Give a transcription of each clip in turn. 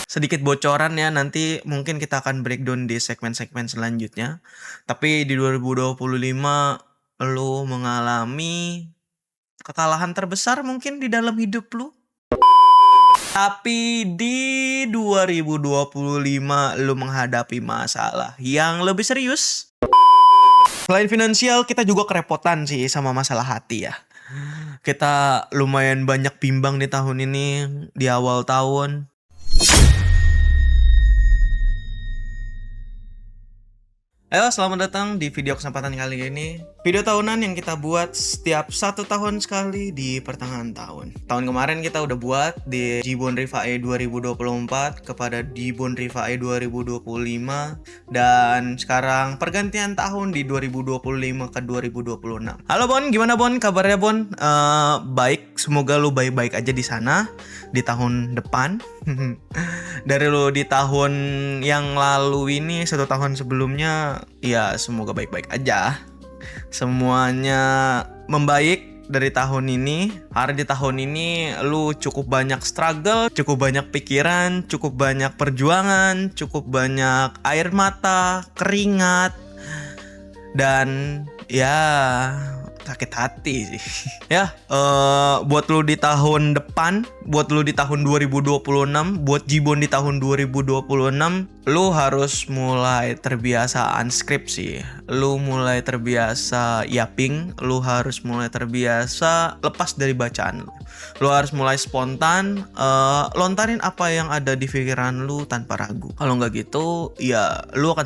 Sedikit bocoran ya, nanti mungkin kita akan breakdown di segmen-segmen selanjutnya. Tapi di 2025 lu mengalami kekalahan terbesar mungkin di dalam hidup lu. Tapi di 2025 lu menghadapi masalah yang lebih serius. Selain finansial, kita juga kerepotan sih sama masalah hati ya. Kita lumayan banyak bimbang di tahun ini, di awal tahun. Ayo, selamat datang di video kesempatan kali ini. Video tahunan yang kita buat setiap 1 tahun sekali di pertengahan tahun. Tahun kemarin kita udah buat di Gibbon Rivae 2024 kepada Gibbon Rivae 2025. Dan sekarang pergantian tahun di 2025 ke 2026. Halo Bon, gimana Bon? Kabarnya Bon? Baik, semoga lu baik-baik aja di sana di tahun depan. Dari lu di tahun yang lalu ini, 1 tahun sebelumnya, ya semoga baik-baik aja. Semuanya membaik dari tahun ini. Hari di tahun ini lu cukup banyak struggle, cukup banyak pikiran, cukup banyak perjuangan, cukup banyak air mata, keringat, dan ya sakit hati sih. Ya, buat lu di tahun depan, buat lu di tahun 2026, buat Gibbon di tahun 2026, lu harus mulai terbiasa unscript sih. Lu mulai terbiasa yapping, lu harus mulai terbiasa lepas dari bacaan lu. Lu harus mulai spontan, lontarin apa yang ada di pikiran lu tanpa ragu. Kalau nggak gitu, ya lu akan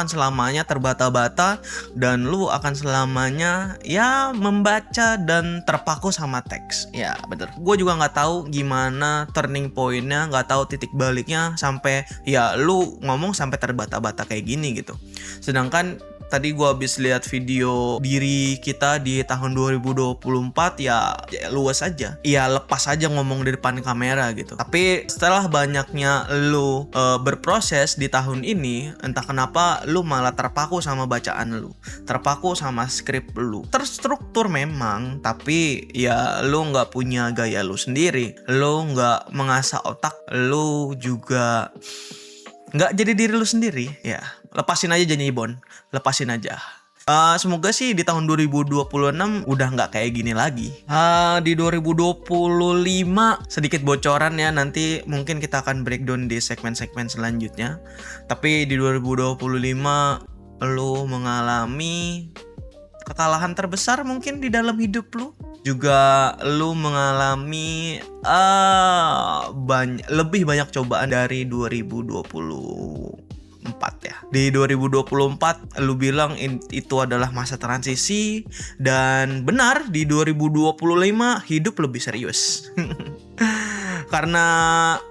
selamanya terbata-bata, dan lu akan selamanya ya membaca dan terpaku sama teks. Ya bener, gue juga nggak tahu gimana turning pointnya, nggak tahu titik baliknya sampai ya lu ngomong sampai terbata-bata kayak gini gitu. Sedangkan tadi gue habis lihat video diri kita di tahun 2024, ya luas aja, ya lepas aja ngomong di depan kamera gitu. Tapi setelah banyaknya lu berproses di tahun ini, entah kenapa lu malah terpaku sama bacaan lu, terpaku sama skrip lu. Terstruktur memang, tapi ya lu nggak punya gaya lu sendiri, lu nggak mengasah otak, lu juga nggak jadi diri lu sendiri. Ya lepasin aja janji Bon, lepasin aja. Semoga sih di tahun 2026 udah nggak kayak gini lagi. Di 2025 sedikit bocoran ya, nanti mungkin kita akan breakdown di segmen-segmen selanjutnya. Tapi di 2025 lu mengalami kekalahan terbesar mungkin di dalam hidup lu. Juga lu mengalami lebih banyak cobaan dari 2024 ya. Di 2024 lu bilang itu adalah masa transisi, dan benar di 2025 hidup lebih serius. Karena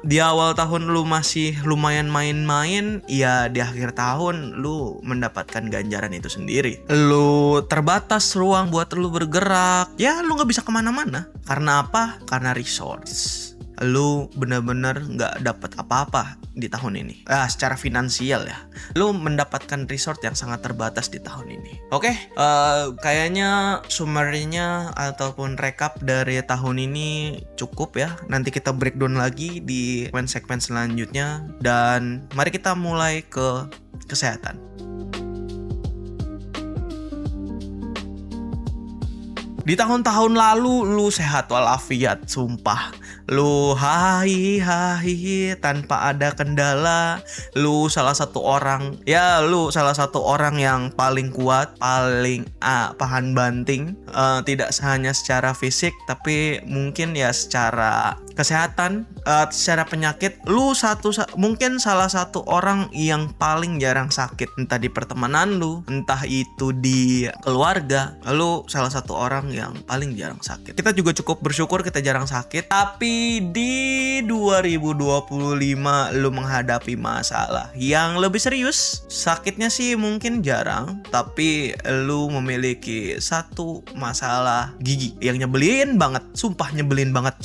di awal tahun lu masih lumayan main-main, ya di akhir tahun lu mendapatkan ganjaran itu sendiri. Lu terbatas ruang buat lu bergerak, ya lu gak bisa kemana-mana. Karena apa? Karena resource. Lu benar-benar gak dapat apa-apa di tahun ini. Secara finansial ya, lu mendapatkan resource yang sangat terbatas di tahun ini. Oke, kayaknya summary-nya ataupun recap dari tahun ini cukup ya. Nanti kita breakdown lagi di segmen selanjutnya. Dan mari kita mulai ke kesehatan. Di tahun-tahun lalu lu sehat walafiat, sumpah. Lu hahi tanpa ada kendala. Lu salah satu orang yang paling kuat, paling pahan banting. Tidak hanya secara fisik, tapi mungkin ya secara kesehatan, secara penyakit. Lu mungkin salah satu orang yang paling jarang sakit, entah di pertemanan lu, entah itu di keluarga. Lu salah satu orang yang paling jarang sakit. Kita juga cukup bersyukur kita jarang sakit. Tapi di 2025 lu menghadapi masalah yang lebih serius. Sakitnya sih mungkin jarang, tapi lu memiliki satu masalah gigi yang nyebelin banget. Sumpah nyebelin banget.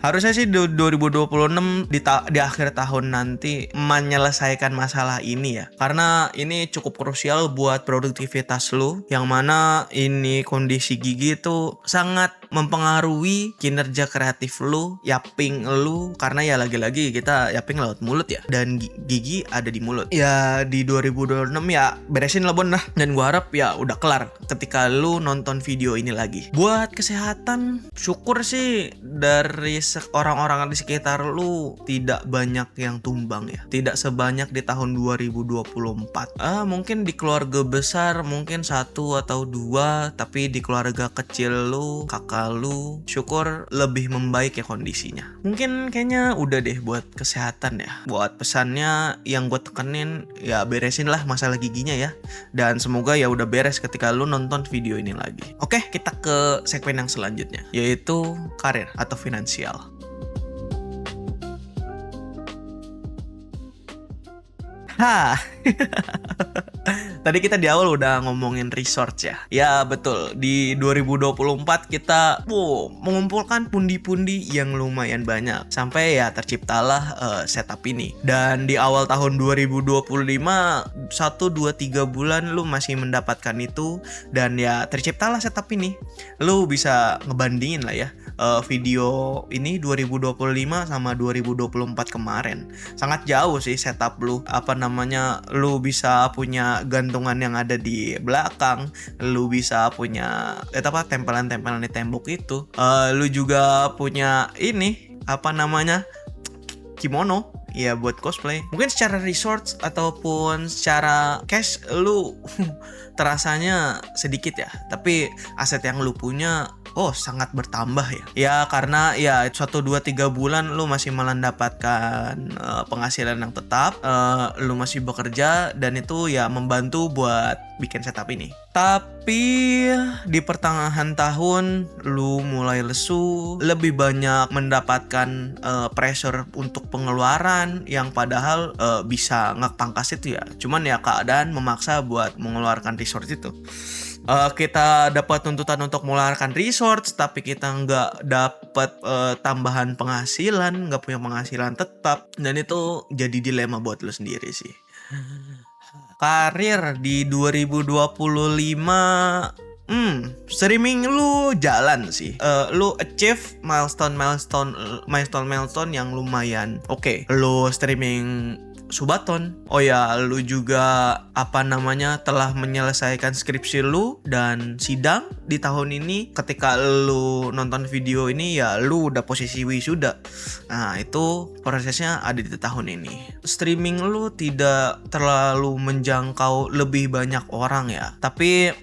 Harusnya sih di 2026 di akhir tahun nanti menyelesaikan masalah ini ya. Karena ini cukup krusial buat produktivitas lu, yang mana ini kondisi gigi itu sangat mempengaruhi kinerja kreatif lu, yaping lu, karena ya lagi-lagi kita yaping lewat mulut ya, dan gigi ada di mulut. Ya di 2026 ya beresin lah Bon lah, dan gua harap ya udah kelar ketika lu nonton video ini lagi. Buat kesehatan, syukur sih dari orang-orang di sekitar lu tidak banyak yang tumbang ya, tidak sebanyak di tahun 2024. Mungkin di keluarga besar mungkin 1 atau 2, tapi di keluarga kecil lu, kakak lu, syukur lebih membaik ya kondisinya. Mungkin kayaknya udah deh buat kesehatan ya. Buat pesannya yang gue tekenin ya, beresin lah masalah giginya ya, dan semoga ya udah beres ketika lu nonton video ini lagi. Oke, kita ke segmen yang selanjutnya, yaitu karir atau finansial. Tadi kita di awal udah ngomongin research ya. Ya betul, di 2024 kita mengumpulkan pundi-pundi yang lumayan banyak, sampai ya terciptalah setup ini. Dan di awal tahun 2025, 1, 2, 3 bulan lu masih mendapatkan itu, dan ya terciptalah setup ini. Lu bisa ngebandingin lah ya, video ini 2025 sama 2024 kemarin. Sangat jauh sih setup lu. Lu bisa punya gantungan yang ada di belakang, lu bisa punya tempelan-tempelan di tembok itu. Lu juga punya ini kimono ya buat cosplay. Mungkin secara resource ataupun secara cash lu terasanya sedikit ya, tapi aset yang lu punya sangat bertambah ya. Ya karena ya 1, 2, 3 bulan lu masih mendapatkan penghasilan yang tetap, lu masih bekerja, dan itu ya membantu buat bikin setup ini. Tapi di pertengahan tahun lu mulai lesu, lebih banyak mendapatkan pressure untuk pengeluaran yang padahal bisa ngepangkas itu ya. Cuman ya keadaan memaksa buat mengeluarkan resource itu. Kita dapat tuntutan untuk mengeluarkan resource, tapi kita nggak dapat tambahan penghasilan, nggak punya penghasilan tetap, dan itu jadi dilema buat lu sendiri sih. Karir di 2025, streaming lu jalan sih. Lu achieve milestone yang lumayan oke. Lu streaming Subaton. Oh ya, lu juga telah menyelesaikan skripsi lu dan sidang di tahun ini. Ketika lu nonton video ini ya lu udah posisi wisuda. Nah, itu prosesnya ada di tahun ini. Streaming lu tidak terlalu menjangkau lebih banyak orang ya. Tapi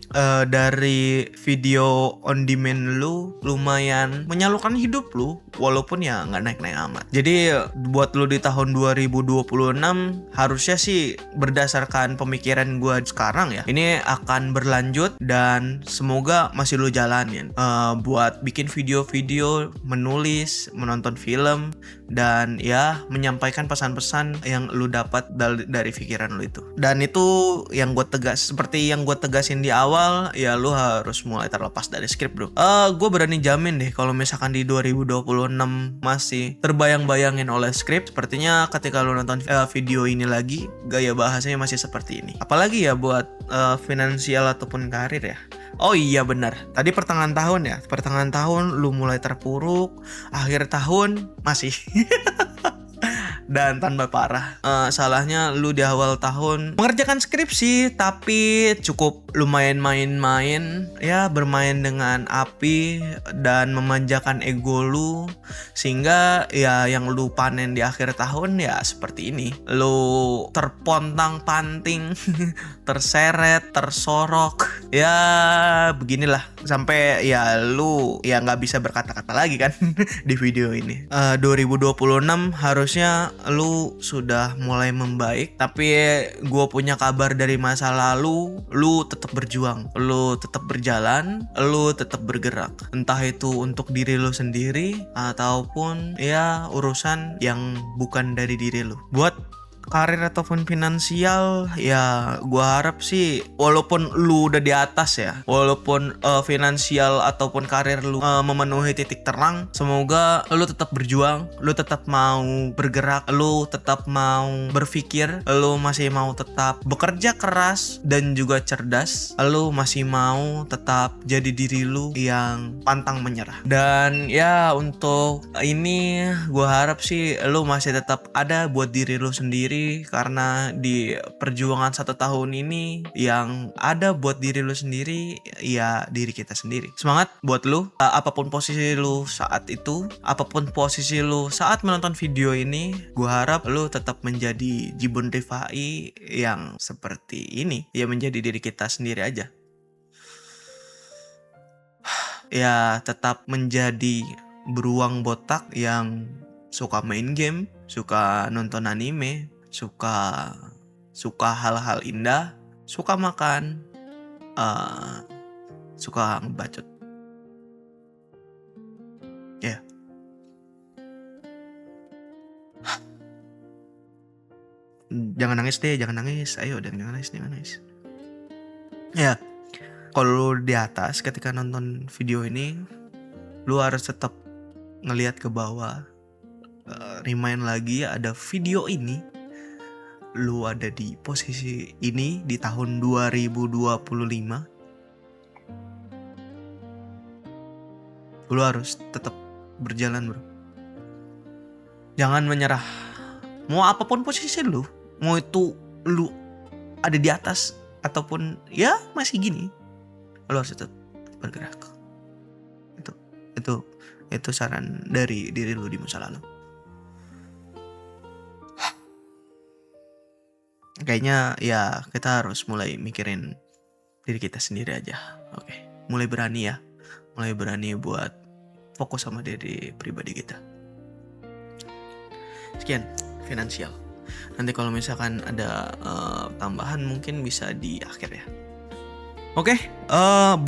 dari video on demand lu lumayan menyalurkan hidup lu, walaupun ya nggak naik-naik amat. Jadi buat lu di tahun 2026 harusnya sih berdasarkan pemikiran gue sekarang ya, ini akan berlanjut dan semoga masih lu jalanin buat bikin video-video, menulis, menonton film, dan ya menyampaikan pesan-pesan yang lu dapat dari pikiran lu itu. Dan itu yang gue seperti yang gue tegasin di awal, ya lu harus mulai terlepas dari skrip bro. Gue berani jamin deh kalau misalkan di 2026 masih terbayang-bayangin oleh skrip, sepertinya ketika lu nonton video ini lagi, gaya bahasanya masih seperti ini. Apalagi ya buat finansial ataupun karir ya. Oh iya benar, tadi pertengahan tahun lu mulai terpuruk, akhir tahun masih dan tambah parah. Salahnya lu di awal tahun mengerjakan skripsi, tapi cukup lumayan main-main ya, bermain dengan api dan memanjakan ego lu, sehingga ya yang lu panen di akhir tahun ya seperti ini. Lu terpontang-panting, terseret, tersorok, ya beginilah, sampai ya lu ya nggak bisa berkata-kata lagi kan di video ini. 2026 harusnya lu sudah mulai membaik, tapi gue punya kabar dari masa lalu, lu tetap berjuang, lu tetap berjalan, lu tetap bergerak, entah itu untuk diri lu sendiri ataupun ya urusan yang bukan dari diri lu. Buat karir ataupun finansial, ya gua harap sih walaupun lu udah di atas ya, walaupun finansial ataupun karir lu memenuhi titik terang, semoga lu tetap berjuang, lu tetap mau bergerak, lu tetap mau berpikir, lu masih mau tetap bekerja keras dan juga cerdas, lu masih mau tetap jadi diri lu yang pantang menyerah. Dan ya untuk ini gua harap sih lu masih tetap ada buat diri lu sendiri, karena di perjuangan 1 tahun ini yang ada buat diri lu sendiri ya diri kita sendiri. Semangat buat lu, apapun posisi lu saat itu, apapun posisi lu saat menonton video ini, gua harap lu tetap menjadi Jibun Rifai yang seperti ini, ya menjadi diri kita sendiri aja. Ya tetap menjadi beruang botak yang suka main game, suka nonton anime, suka hal-hal indah, suka makan, suka ngebacot. Ya. Jangan nangis deh, jangan nangis. Ayo, jangan nangis. Ya. Kalau lu di atas ketika nonton video ini, lu harus tetap ngelihat ke bawah. Remind lagi ada video ini, lu ada di posisi ini di tahun 2025. Lu harus tetap berjalan, bro. Jangan menyerah. Mau apapun posisi lu, mau itu lu ada di atas ataupun ya masih gini, lu harus tetap bergerak. Itu saran dari diri lu di masa lalu. Kayaknya ya kita harus mulai mikirin diri kita sendiri aja. Oke, mulai berani buat fokus sama diri pribadi kita. Sekian finansial. Nanti kalau misalkan ada tambahan mungkin bisa di akhir ya. Oke,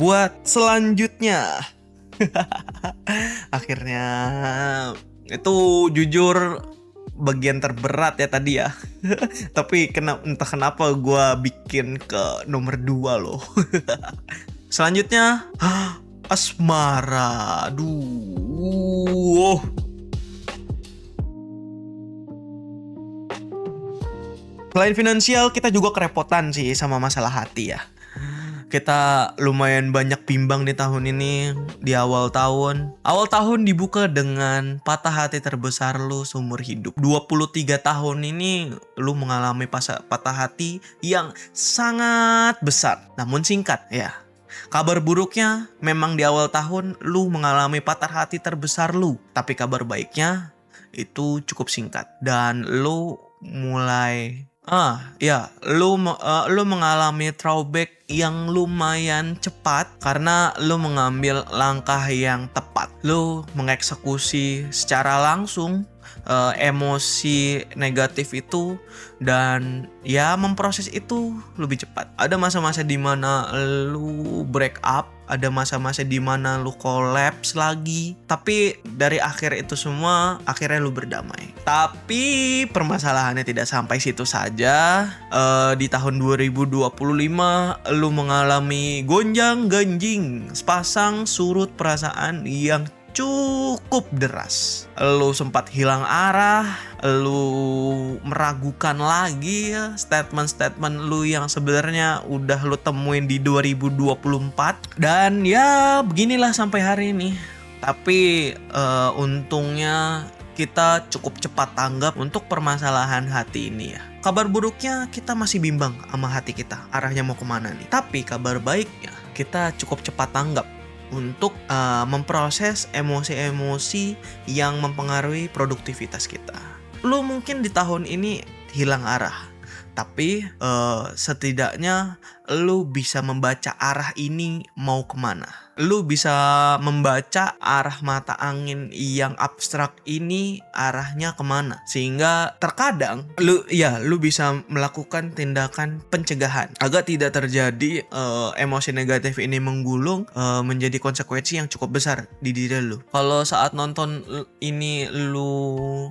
buat selanjutnya. Akhirnya itu jujur bagian terberat ya tadi ya. Tapi entah kenapa gue bikin ke nomor 2 loh. Selanjutnya asmara. Aduh. Selain finansial, kita juga kerepotan sih sama masalah hati ya. Kita lumayan banyak bimbang di tahun ini, di awal tahun. Awal tahun dibuka dengan patah hati terbesar lu seumur hidup. 23 tahun ini lu mengalami patah hati yang sangat besar, namun singkat ya. Kabar buruknya memang di awal tahun lu mengalami patah hati terbesar lu. Tapi kabar baiknya itu cukup singkat. Dan lu mulai lu mengalami throwback yang lumayan cepat karena lu mengambil langkah yang tepat. Lu mengeksekusi secara langsung emosi negatif itu dan ya memproses itu lebih cepat. Ada masa-masa di mana lu break up, ada masa-masa di mana lu collapse lagi. Tapi dari akhir itu semua akhirnya lu berdamai. Tapi permasalahannya tidak sampai situ saja. Di tahun 2025 lu mengalami gonjang-ganjing sepasang surut perasaan yang cukup deras. Lu sempat hilang arah, lu meragukan lagi ya statement-statement lu yang sebenarnya udah lu temuin di 2024. Dan ya beginilah sampai hari ini. Tapi untungnya kita cukup cepat tanggap untuk permasalahan hati ini ya. Kabar buruknya kita masih bimbang sama hati kita, arahnya mau kemana nih. Tapi kabar baiknya kita cukup cepat tanggap untuk memproses emosi-emosi yang mempengaruhi produktivitas kita. Lu mungkin di tahun ini hilang arah, tapi setidaknya lu bisa membaca arah ini mau kemana. Lu bisa membaca arah mata angin yang abstrak ini arahnya kemana. Sehingga terkadang lu bisa melakukan tindakan pencegahan agar tidak terjadi emosi negatif ini menggulung menjadi konsekuensi yang cukup besar di diri lu. Kalau saat nonton ini lu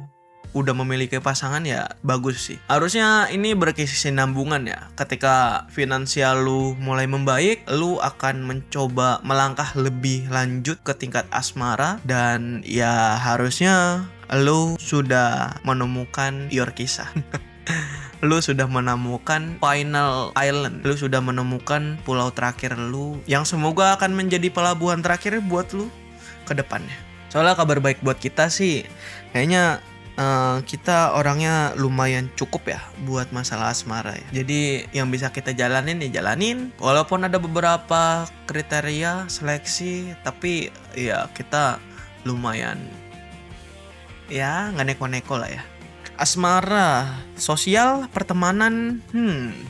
udah memiliki pasangan ya bagus sih. Harusnya ini berkesinambungan ya. Ketika finansial lu mulai membaik, lu akan mencoba melangkah lebih lanjut ke tingkat asmara, dan ya harusnya lu sudah menemukan your kisah. Lu sudah menemukan final island, lu sudah menemukan pulau terakhir lu yang semoga akan menjadi pelabuhan terakhir buat lu ke depannya. Soalnya kabar baik buat kita sih, kayaknya kita orangnya lumayan cukup ya buat masalah asmara ya. Jadi yang bisa kita jalanin ya jalanin, walaupun ada beberapa kriteria seleksi, tapi ya kita lumayan ya nggak neko-neko lah ya. Asmara, sosial, pertemanan,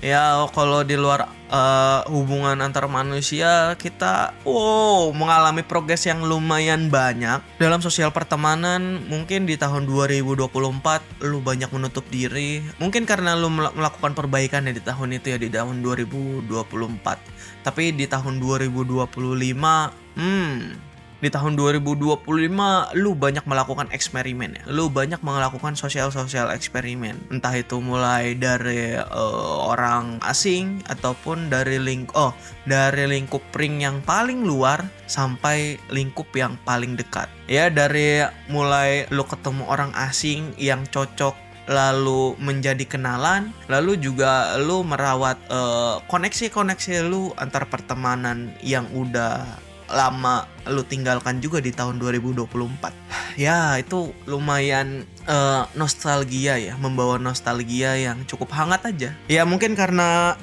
ya kalau di luar hubungan antar manusia kita mengalami progres yang lumayan banyak. Dalam sosial pertemanan mungkin di tahun 2024 lu banyak menutup diri, mungkin karena lu melakukan perbaikan ya di tahun itu ya, di tahun 2024. Tapi di tahun 2025 di tahun 2025 lu banyak melakukan eksperimen ya. Lu banyak melakukan sosial eksperimen. Entah itu mulai dari orang asing ataupun dari lingkup ring yang paling luar sampai lingkup yang paling dekat. Ya, dari mulai lu ketemu orang asing yang cocok, lalu menjadi kenalan, lalu juga lu merawat koneksi-koneksi lu antar pertemanan yang udah lama lu tinggalkan juga di tahun 2024. Ya itu lumayan nostalgia ya, membawa nostalgia yang cukup hangat aja. Ya mungkin karena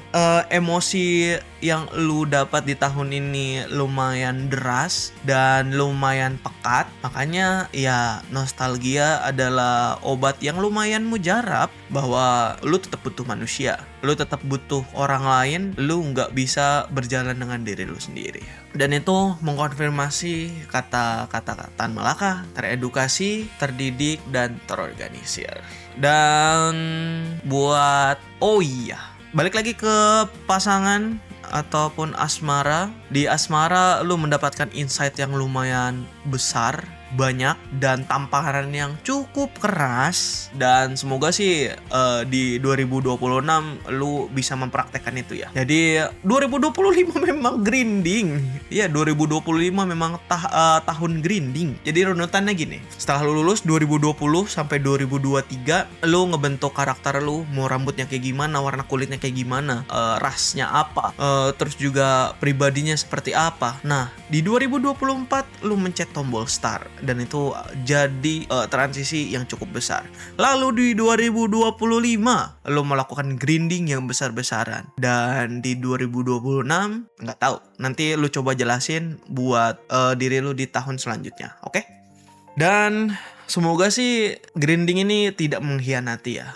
emosi yang lu dapat di tahun ini lumayan deras dan lumayan pekat, makanya ya nostalgia adalah obat yang lumayan mujarab bahwa lu tetap butuh manusia, lu tetap butuh orang lain, lu nggak bisa berjalan dengan diri lu sendiri. Dan itu mengkonfirmasi kata-kata Tan Malaka, teredukasi, terdidik, dan terorganisir. Dan buat balik lagi ke pasangan ataupun asmara. Di asmara lu mendapatkan insight yang lumayan besar, banyak, dan tamparan yang cukup keras. Dan semoga sih di 2026 lu bisa mempraktekkan itu ya. Jadi 2025 memang grinding. Iya, 2025 memang tahun grinding. Jadi runutannya gini. Setelah lu lulus 2020 sampai 2023, lu ngebentuk karakter lu, mau rambutnya kayak gimana, warna kulitnya kayak gimana, rasnya apa, terus juga pribadinya seperti apa. Nah, di 2024 lu mencet tombol start, dan itu jadi transisi yang cukup besar. Lalu di 2025 lu melakukan grinding yang besar-besaran, dan di 2026 nggak tahu, nanti lu coba jelasin buat diri lu di tahun selanjutnya, oke? Dan semoga sih grinding ini tidak mengkhianati ya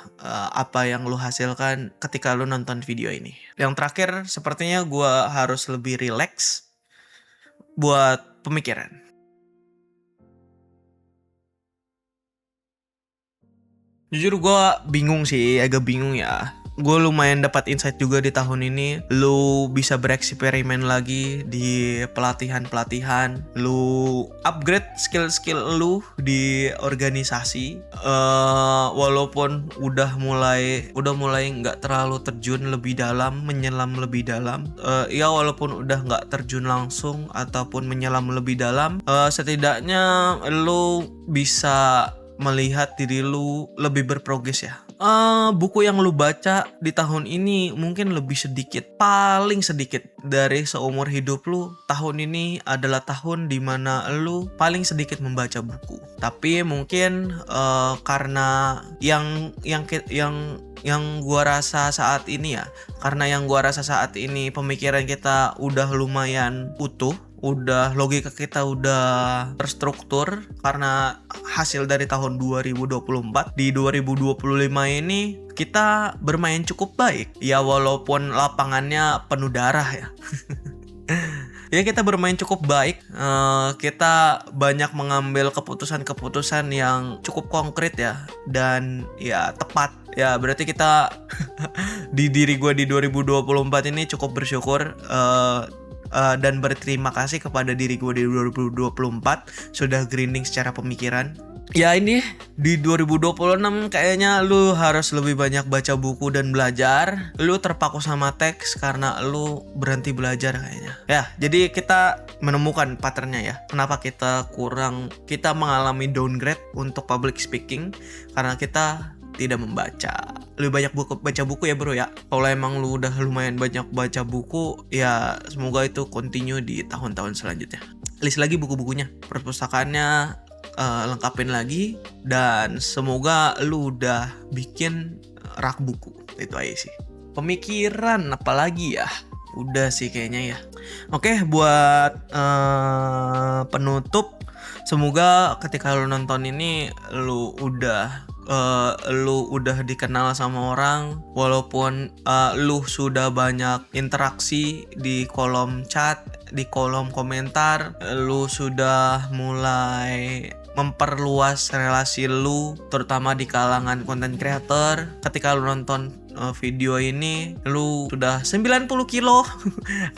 apa yang lu hasilkan ketika lu nonton video ini. Yang terakhir, sepertinya gue harus lebih relax buat pemikiran. Jujur gue bingung sih, agak bingung ya. Gue lumayan dapat insight juga di tahun ini. Lu bisa bereksperimen lagi di pelatihan-pelatihan. Lu upgrade skill-skill lu di organisasi. Walaupun udah mulai nggak terlalu terjun lebih dalam, menyelam lebih dalam. Ya walaupun udah nggak terjun langsung ataupun menyelam lebih dalam, setidaknya lu bisa melihat diri lu lebih berprogres ya. Buku yang lu baca di tahun ini mungkin lebih sedikit, paling sedikit dari seumur hidup lu. Tahun ini adalah tahun dimana lu paling sedikit membaca buku. Tapi mungkin karena yang gua rasa saat ini ya, karena yang gua rasa saat ini pemikiran kita udah lumayan utuh, udah logika kita udah terstruktur karena hasil dari tahun 2024. Di 2025 ini kita bermain cukup baik ya, walaupun lapangannya penuh darah ya. Ya kita bermain cukup baik, kita banyak mengambil keputusan-keputusan yang cukup konkret ya, dan ya tepat ya. Berarti kita di diri gue di 2024 ini cukup bersyukur dan berterima kasih kepada diri gue di 2024 sudah grinding secara pemikiran. Ya ini di 2026 kayaknya lu harus lebih banyak baca buku dan belajar. Lu terpaku sama teks karena lu berhenti belajar kayaknya. Ya, jadi kita menemukan patternnya ya. Kenapa kita mengalami downgrade untuk public speaking karena kita tidak membaca. Lebih banyak baca buku ya bro ya. Kalau emang lu udah lumayan banyak baca buku, ya semoga itu continue di tahun-tahun selanjutnya. List lagi buku-bukunya, perpustakaannya lengkapin lagi, dan semoga lu udah bikin rak buku. Itu aja sih. Pemikiran apalagi ya? Udah sih kayaknya ya. Oke, buat penutup, semoga ketika lu nonton ini lu udah dikenal sama orang, walaupun lu sudah banyak interaksi di kolom chat, di kolom komentar, lu sudah mulai memperluas relasi lu, terutama di kalangan content creator. Ketika lu nonton video ini, lu sudah 90 kilo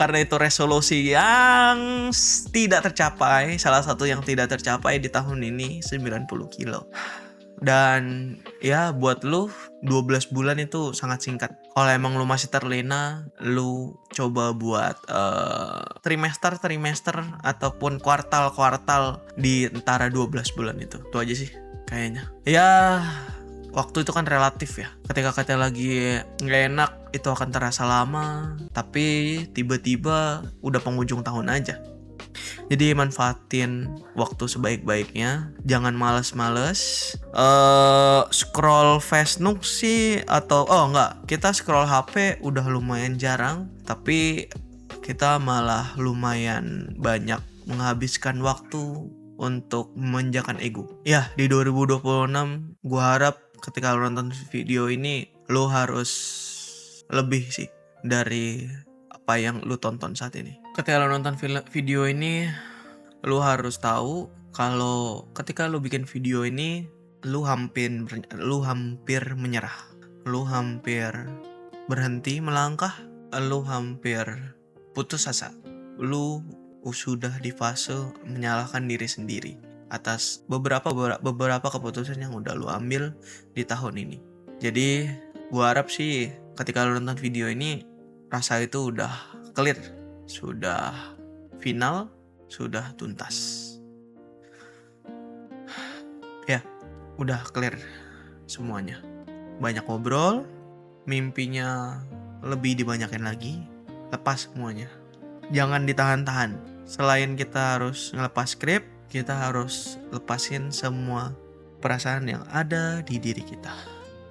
karena itu resolusi yang tidak tercapai, salah satu yang tidak tercapai di tahun ini, 90 kilo. Dan ya buat lu 12 bulan itu sangat singkat. Kalau emang lu masih terlena, lu coba buat trimester ataupun kuartal di antara 12 bulan itu. Itu aja sih kayaknya. Ya waktu itu kan relatif ya. Ketika kita lagi nggak enak itu akan terasa lama, tapi tiba-tiba udah penghujung tahun aja. Jadi manfaatin waktu sebaik-baiknya, jangan males-males. Scroll Facebook sih kita scroll HP udah lumayan jarang, tapi kita malah lumayan banyak menghabiskan waktu untuk memanjakan ego. Ya, di 2026 gua harap ketika lo nonton video ini lo harus lebih sih dari apa yang lu tonton saat ini. Ketika lu nonton video ini, lu harus tahu kalau ketika lu bikin video ini, lu hampir menyerah, lu hampir berhenti melangkah, lu hampir putus asa, lu sudah di fase menyalahkan diri sendiri atas beberapa keputusan yang udah lu ambil di tahun ini. Jadi gua harap sih ketika lu nonton video ini, rasa itu udah clear, sudah final, sudah tuntas. Ya, udah clear semuanya. Banyak ngobrol, mimpinya lebih dibanyakin lagi, lepas semuanya. Jangan ditahan-tahan. Selain kita harus ngelepas skrip, kita harus lepasin semua perasaan yang ada di diri kita.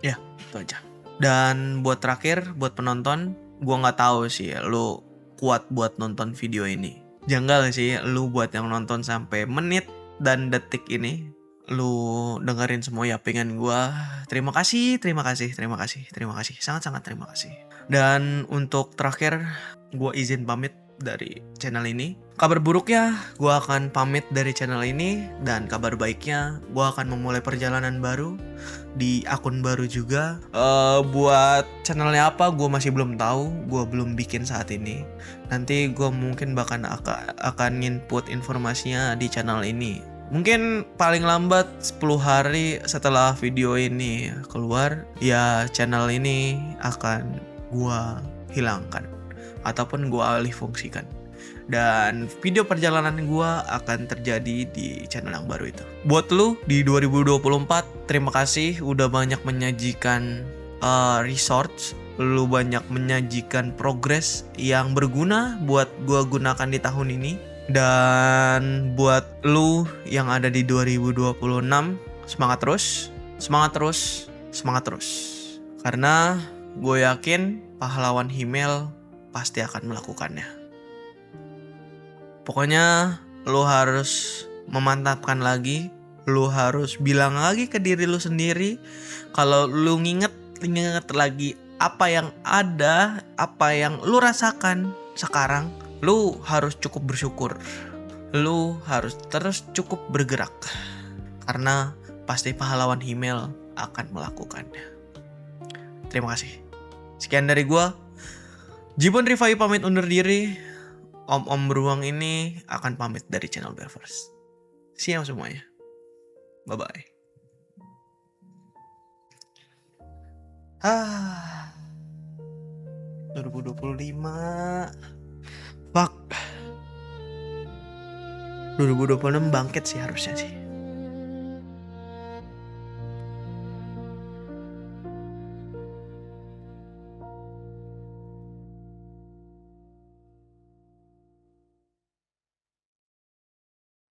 Ya, itu aja. Dan buat terakhir, buat penonton, gua nggak tahu sih lu kuat buat nonton video ini. Janggal sih lu buat yang nonton sampai menit dan detik ini lu dengerin semua yapingan gua. Terima kasih, sangat terima kasih. Dan untuk terakhir, gua izin pamit dari channel ini. Kabar buruknya, gue akan pamit dari channel ini, dan kabar baiknya, gue akan memulai perjalanan baru di akun baru juga. Buat channelnya apa, gue masih belum tahu, gue belum bikin saat ini. Nanti gue mungkin bahkan akan input informasinya di channel ini. Mungkin paling lambat 10 hari setelah video ini keluar, ya channel ini akan gue hilangkan ataupun gue alih fungsikan. Dan video perjalanan gue akan terjadi di channel yang baru itu. Buat lu di 2024, terima kasih udah banyak menyajikan resource. Lu banyak menyajikan progres yang berguna buat gue gunakan di tahun ini. Dan buat lu yang ada di 2026, semangat terus. Karena gue yakin pahlawan Himmel pasti akan melakukannya. Pokoknya lu harus memantapkan lagi, lu harus bilang lagi ke diri lu sendiri kalau lu nginget lagi apa yang ada, apa yang lu rasakan sekarang, lu harus cukup bersyukur. Lu harus terus cukup bergerak karena pasti pahlawan Himmel akan melakukannya. Terima kasih. Sekian dari gua. Jibon Rifai pamit undur diri. Om beruang ini akan pamit dari channel Bearverse. Siap semuanya. Bye bye. 2025. Fuck. 2026 bangkit sih harusnya sih.